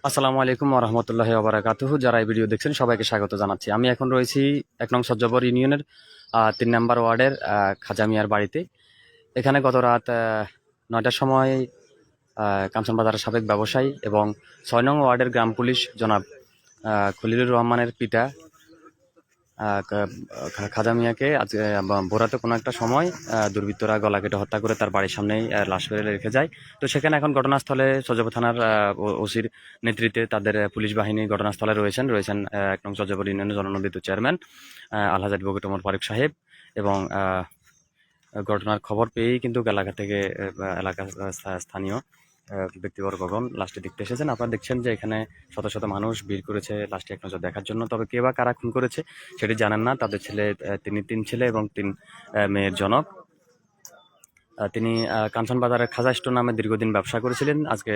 আসসালামু আলাইকুম ওয়া রাহমাতুল্লাহি ওয়া বারাকাতুহু। যারা এই ভিডিও দেখছেন সবাইকে স্বাগত জানাচ্ছি। আমি এখন রয়েছি ১ নং সজ্জাবর ইউনিয়নের ৩ নম্বর ওয়ার্ডের খাজা মিয়ার বাড়িতে। এখানে গত রাত ৯টার সময় কাঞ্চন বাজারের সাবেক ব্যবসায়ী এবং ৬ নং ওয়ার্ডের গ্রাম পুলিশ জনাব খলিলুর রহমানের পিতা খাজা মিয়াকে আজকে ভোরাতে কোনো একটা সময় দুর্বৃত্তরা গলা কেটে হত্যা করে তার বাড়ির সামনেই লাশ ফেলে রেখে যায়। তো সেখানে এখন ঘটনাস্থলে সজীবপুর থানার ওসির নেতৃত্বে তাদের পুলিশ বাহিনী ঘটনাস্থলে রয়েছেন ১ নং সজীবপুর ইউনিয়নের জননন্দিত চেয়ারম্যান আলহাজ অ্যাডভোকেট ওমর ফারুক সাহেব এবং ঘটনার খবর পেয়েই কিন্তু এলাকা থেকে এলাকার স্থানীয় ব্যক্তিবর্গগণ লাশটি দেখতে এসেছেন। আপনারা দেখছেন যে এখানে শত শত মানুষ ভিড় করেছে লাশটি এক নজর দেখার জন্য। তবে কে বা কারা খুন করেছে সেটি জানেন না। তাদের ছেলে তিন ছেলে এবং ৩ মেয়ের জনক। তিনি কাঞ্চন বাজারের খাজা স্টোর নামে দীর্ঘদিন ব্যবসা করেছিলেন। আজকে